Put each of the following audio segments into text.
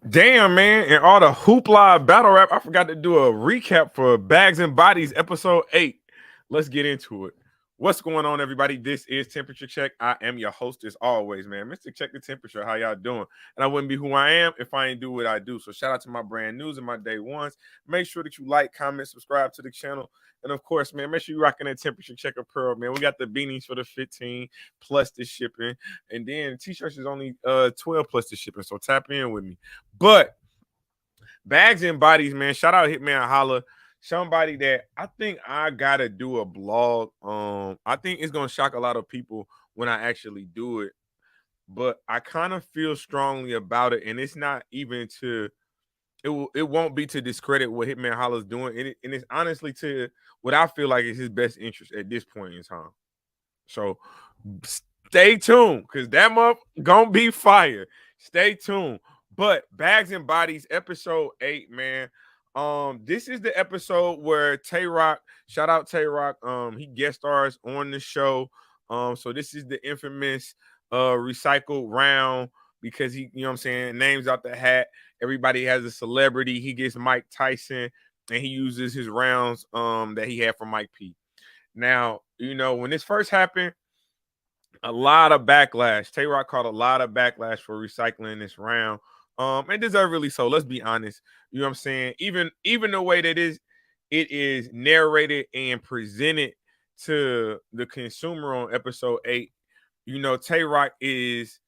Damn, man. And all the hoopla battle rap. I forgot to do a recap for Bags and Bodies episode 8. Let's get into it. What's going on, everybody? This is Temperature Check. I am your host as always, man. Mr. Check the Temperature. How y'all doing? And I wouldn't be who I am if I ain't do what I do. So shout out to my brand news and my day ones. Make sure that you like, comment, subscribe to the channel. And of course, man, make sure you're rocking that Temperature Check apparel, man. We got the beanies for the 15 plus the shipping. And then t-shirts is only 12 plus the shipping. So tap in with me. But Bags and Bodies, man. Shout out HITMAN Holla. Somebody that I think I gotta do a blog. I think it's gonna shock a lot of people when I actually do it. But I kind of feel strongly about it, and it's not even to it won't be to discredit what HITMAN Holla's doing, and it's honestly to what I feel like is his best interest at this point in time. So stay tuned, because that month gonna be fire. Stay tuned. But Bags and Bodies, episode 8, man. This is the episode where Tay Rock, shout out Tay Rock, he guest stars on the show. So this is the infamous recycled round because he, you know what I'm saying, names out the hat. Everybody has a celebrity. He gets Mike Tyson and he uses his rounds that he had from Mike P. Now, you know, when this first happened, a lot of backlash. Tay Rock caught a lot of backlash for recycling this round. And deservedly so. Let's be honest. You know what I'm saying? Even the way that it is narrated and presented to the consumer on episode 8, you know, Tay Rock is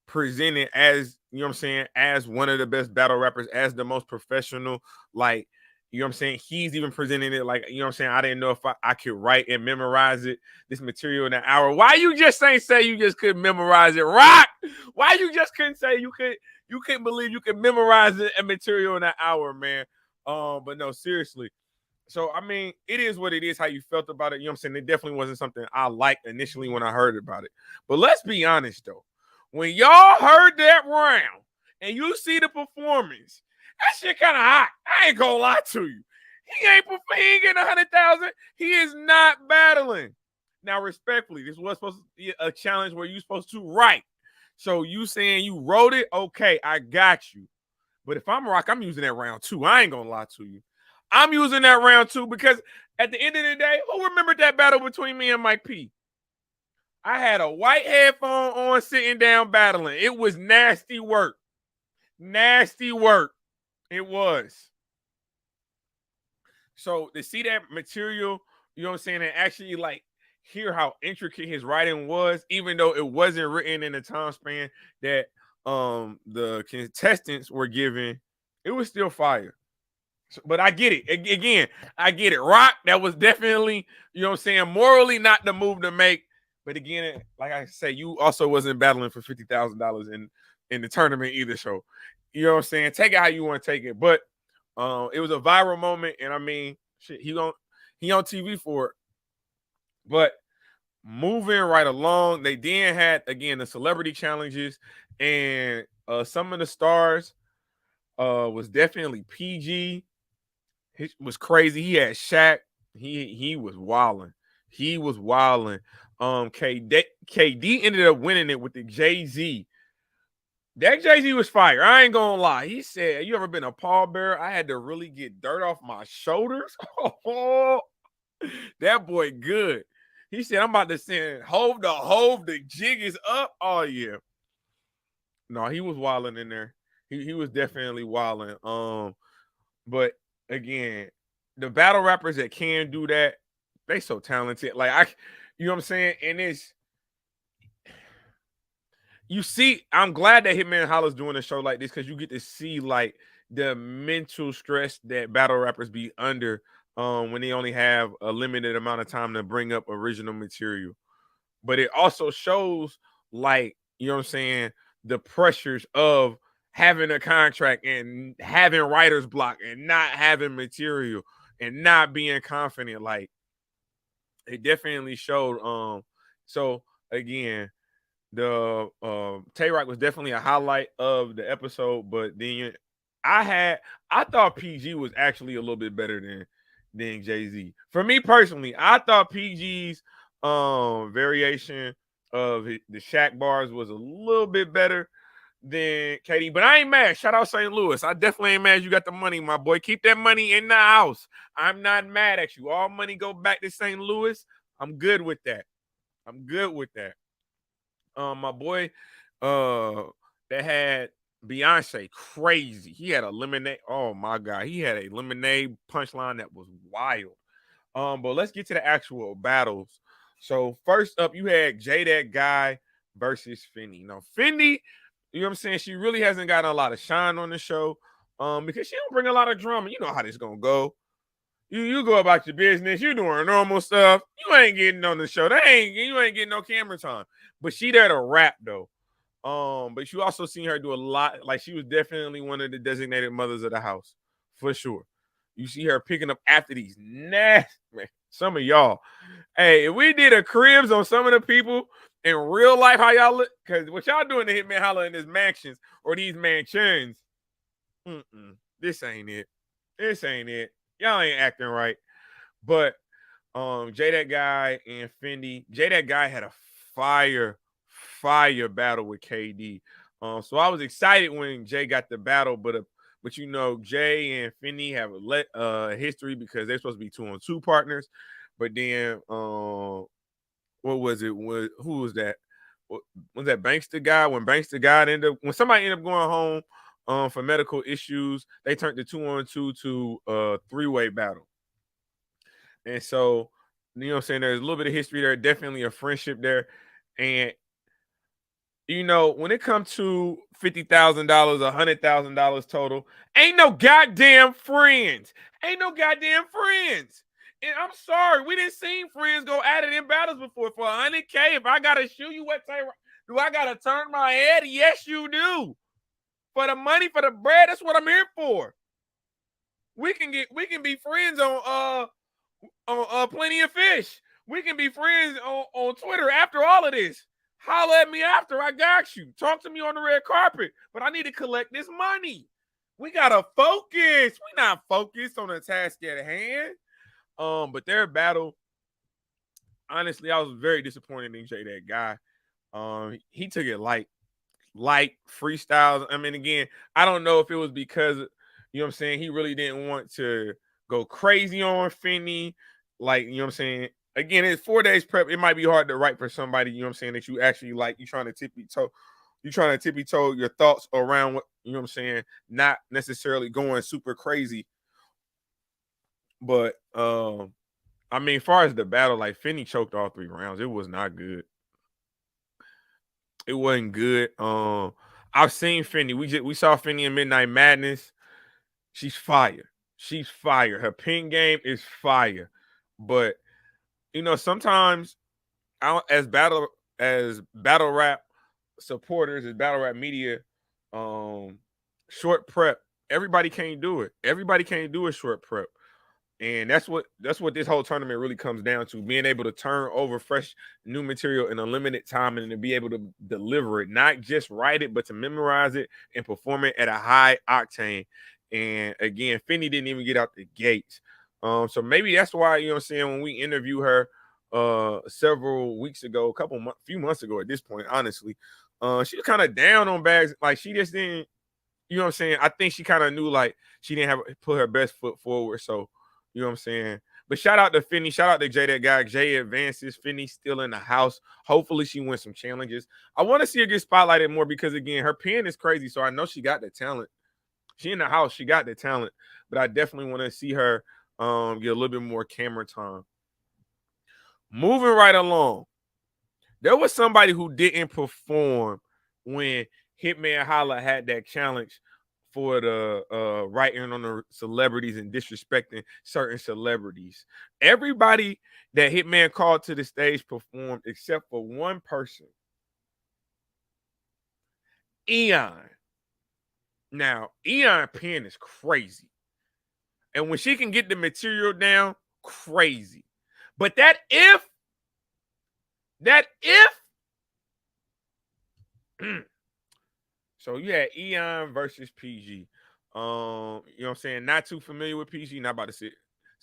presented as, you know what I'm saying, as one of the best battle rappers, as the most professional, like, you know what I'm saying? He's even presenting it like, you know what I'm saying? I didn't know if I could write and memorize it, this material in an hour. Why you just ain't say you just couldn't memorize it? Rock! Why you just couldn't say you couldn't believe you could memorize it and material in an hour, man? But no, seriously. So, I mean, it is what it is, how you felt about it. You know what I'm saying? It definitely wasn't something I liked initially when I heard about it. But let's be honest, though. When y'all heard that round and you see the performance, that shit kind of hot. I ain't gonna lie to you. He ain't getting 100,000. He is not battling. Now, respectfully, this was supposed to be a challenge where you're supposed to write. So you saying you wrote it, okay, I got you. But if I'm Rock, I'm using that round 2. I ain't gonna lie to you. I'm using that round 2 because at the end of the day, who remembered that battle between me and Mike P? I had a white headphone on sitting down battling. It was nasty work. Nasty work. It was. So to see that material, you know what I'm saying, and actually like hear how intricate his writing was, even though it wasn't written in the time span that the contestants were given, it was still fire. So, but I get it. Again, I get it. Rock, that was definitely, you know what I'm saying, morally not the move to make. But again, like I say, you also wasn't battling for $50,000 in the tournament either. So, you know what I'm saying? Take it how you want to take it. But it was a viral moment, and I mean, shit, he on TV for it. But moving right along, they then had again the celebrity challenges, and some of the stars was definitely PG. It was crazy. He had Shaq. He was wilding. He was wilding. KD ended up winning it with the Jay-Z. That Jay-Z was fire. I ain't gonna lie. He said, "You ever been a pallbearer? I had to really get dirt off my shoulders." Oh, that boy good. He said, "I'm about to send Hove to Hove. The jig is up." Oh yeah. No, he was wilding in there. He was definitely wilding. But again, the battle rappers that can do that, they so talented. Like you know what I'm saying? And it's you see, I'm glad that HITMAN Holla's doing a show like this because you get to see like the mental stress that battle rappers be under when they only have a limited amount of time to bring up original material. But it also shows like, you know what I'm saying, the pressures of having a contract and having writer's block and not having material and not being confident. Like it definitely showed. So again, the Tay Rock was definitely a highlight of the episode, but then I thought PG was actually a little bit better than Jay-Z. For me personally, I thought PG's variation of the Shaq bars was a little bit better than KD. But I ain't mad. Shout out St. Louis. I definitely ain't mad you got the money, my boy. Keep that money in the house. I'm not mad at you. All money go back to St. Louis. I'm good with that. I'm good with that. My boy, that had Beyonce crazy. He had a lemonade. Oh my God, he had a lemonade punchline that was wild. But let's get to the actual battles. So first up, you had Jay That Guy versus Fendi. Now Fendi, you know what I'm saying? She really hasn't gotten a lot of shine on the show. Because she don't bring a lot of drama. You know how this gonna go. You go about your business. You doing normal stuff. You ain't getting on the show. You ain't getting no camera time. But she there to rap though. But you also seen her do a lot. Like she was definitely one of the designated mothers of the house for sure. You see her picking up after these nasty, man. Some of y'all. Hey, if we did a cribs on some of the people in real life, how y'all look, because what y'all doing to Hitman Holla in his mansions or these mansions, this ain't it. This ain't it. Y'all ain't acting right. But Jay That Guy and Fendi. Jay That Guy had a fire battle with KD. So I was excited when Jay got the battle, but you know, Jay and Fendi have a history because they're supposed to be 2-on-2 partners. But then what was it? Who was that? Was that Bankster guy? When Bankster guy when somebody ended up going home for medical issues, they turned the 2-on-2 to a 3-way battle. And so, you know what I'm saying? There's a little bit of history there, definitely a friendship there. And you know, when it comes to $50,000, $100,000 total, ain't no goddamn friends. Ain't no goddamn friends. And I'm sorry, we didn't see friends go at it in battles before. For $100K, if I gotta shoot you, do I gotta turn my head? Yes, you do. For the money, for the bread, that's what I'm here for. We can be friends on Plenty of Fish. We can be friends on Twitter after all of this. Holla at me after. I got you. Talk to me on the red carpet. But I need to collect this money. We gotta focus. We not focused on the task at hand. But their battle, honestly, I was very disappointed in Jay That Guy. He took it light freestyles. I mean, again, I don't know if it was because, you know what I'm saying, he really didn't want to go crazy on Fendi. Like, you know what I'm saying? Again, it's 4 days prep. It might be hard to write for somebody, you know what I'm saying, that you actually like. You're trying to tippy toe your thoughts around what, you know what I'm saying, not necessarily going super crazy. But I mean, as far as the battle, like Fendi choked all 3 rounds. It was not good. It wasn't good. I've seen Fendi. We saw Fendi in Midnight Madness. She's fire. She's fire. Her pin game is fire. But you know, sometimes as battle rap supporters, as battle rap media, short prep, everybody can't do it. Everybody can't do a short prep. And that's what this whole tournament really comes down to, being able to turn over fresh new material in a limited time and to be able to deliver it, not just write it, but to memorize it and perform it at a high octane. And again, Fendi didn't even get out the gates. So maybe that's why, you know what I'm saying, when we interviewed her several weeks ago, few months ago at this point, honestly, she was kind of down on Bags. Like she just didn't, you know what I'm saying? I think she kind of knew like she didn't have put her best foot forward. So you know what I'm saying? But shout out to Fendi. Shout out to Jay That Guy. Jay advances. Fendi still in the house. Hopefully she wins some challenges. I want to see her get spotlighted more because, again, her pen is crazy. So I know she got the talent. She in the house. She got the talent. But I definitely want to see her get a little bit more camera time. Moving right along. There was somebody who didn't perform when Hitman Holla had that challenge for the writing on the celebrities and disrespecting certain celebrities. Everybody that Hitman called to the stage performed except for one person. AEON. Now, AEON pen is crazy. And when she can get the material down, crazy. But that if so you had AEON versus PG. You know what I'm saying? Not too familiar with PG. Not about to sit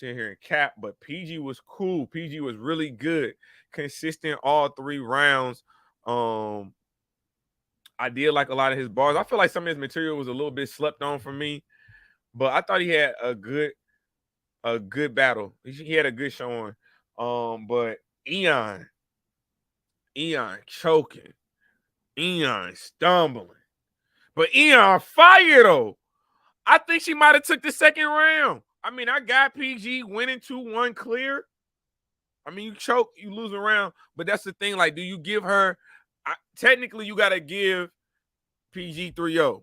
here and cap, but PG was cool. PG was really good, consistent all 3 rounds. I did like a lot of his bars. I feel like some of his material was a little bit slept on for me, but I thought he had a good battle. He had a good showing. But Aeon choking, Aeon stumbling, but Aeon fire though. I think she might have took the second round. I mean, I got PG winning 2-1 clear. I mean, you choke, you lose a round, but that's the thing. Like, do you give her? Technically, you got to give PG 3-0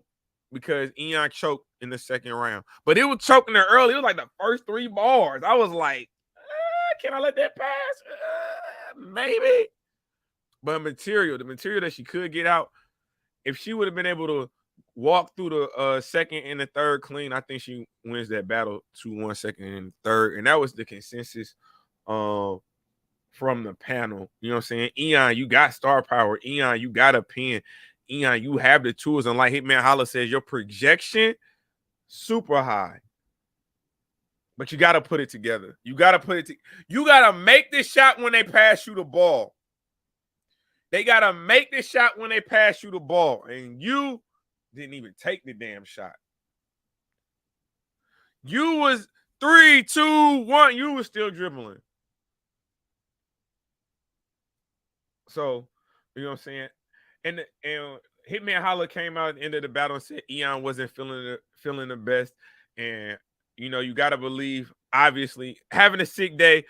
because Aeon choked in the second round. But it was choking her early. It was like the first 3 bars. I was like, can I let that pass? Maybe. But the material that she could get out, if she would have been able to walk through the second and the third clean, I think she wins that battle 2-1 second and third. And that was the consensus from the panel. You know what I'm saying? Aeon, you got star power. Aeon, you got a pin. Aeon, you have the tools. And like Hitman Holla says, your projection, super high. But you got to put it together. You got to make this shot when they pass you the ball. They got to make this shot when they pass you the ball. And you didn't even take the damn shot. You was 3, 2, 1. You was still dribbling. So, you know what I'm saying? And Hitman Holla came out at the end of the battle and said Aeon wasn't feeling the best. And, you know, you got to believe, obviously, having a sick day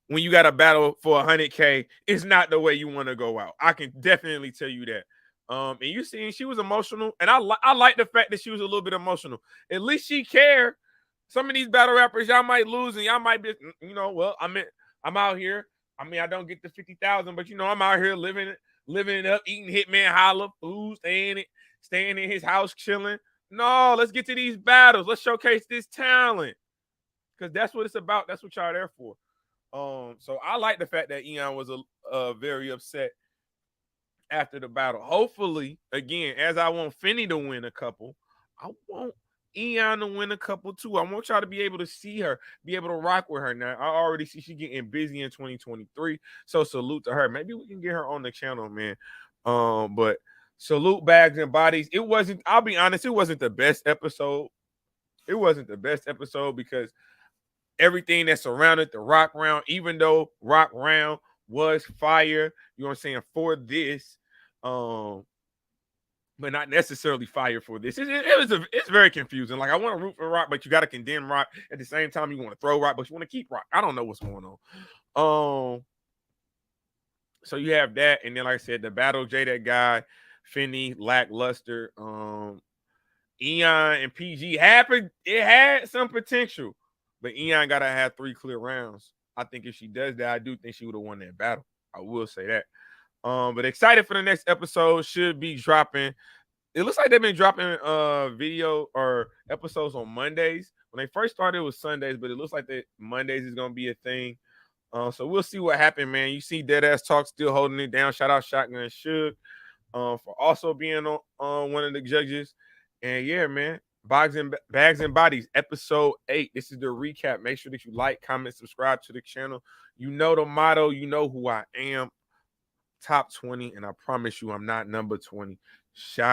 when you got a battle for 100K is not the way you want to go out. I can definitely tell you that. And you seen she was emotional. And I like the fact that she was a little bit emotional. At least she cared. Some of these battle rappers, y'all might lose and y'all might be, you know, well, I'm out here. I mean, I don't get the 50,000, but you know, I'm out here living it up, eating Hitman Holla food, staying in his house, chilling. No, let's get to these battles. Let's showcase this talent. Because that's what it's about. That's what y'all there for. So I like the fact that Aeon was very upset after the battle. Hopefully, again, as I want FENDI to win a couple, I want Aeon to win a couple too. I want y'all to be able to see her, be able to rock with her. Now, I already see she getting busy in 2023. So salute to her. Maybe we can get her on the channel, man. But salute Bags and Bodies. It wasn't, I'll be honest, it wasn't the best episode. It wasn't the best episode because everything that surrounded the rock round, even though rock round was fire, you know what I'm saying, for this, but not necessarily fire for this. It's very confusing. Like, I want to root for Rock, but you got to condemn Rock. At the same time, you want to throw Rock, but you want to keep Rock. I don't know what's going on. So you have that, and then like I said, the battle J that guy, FENDI, lackluster. Aeon and PG happened. It had some potential, but Aeon gotta have 3 clear rounds. I think if she does that, I do think she would have won that battle. I will say that. But excited for the next episode. Should be dropping. It looks like they've been dropping video or episodes on Mondays. When they first started, it was Sundays, but it looks like that Mondays is gonna be a thing. So we'll see what happened, man. You see Deadass Talk still holding it down. Shout out Shotgun Suge for also being on one of the judges. And yeah, man, Bags and Bodies, episode 8. This is the recap. Make sure that you like, comment, subscribe to the channel. You know the motto. You know who I am. Top 20, and I promise you I'm not number 20. Shout out.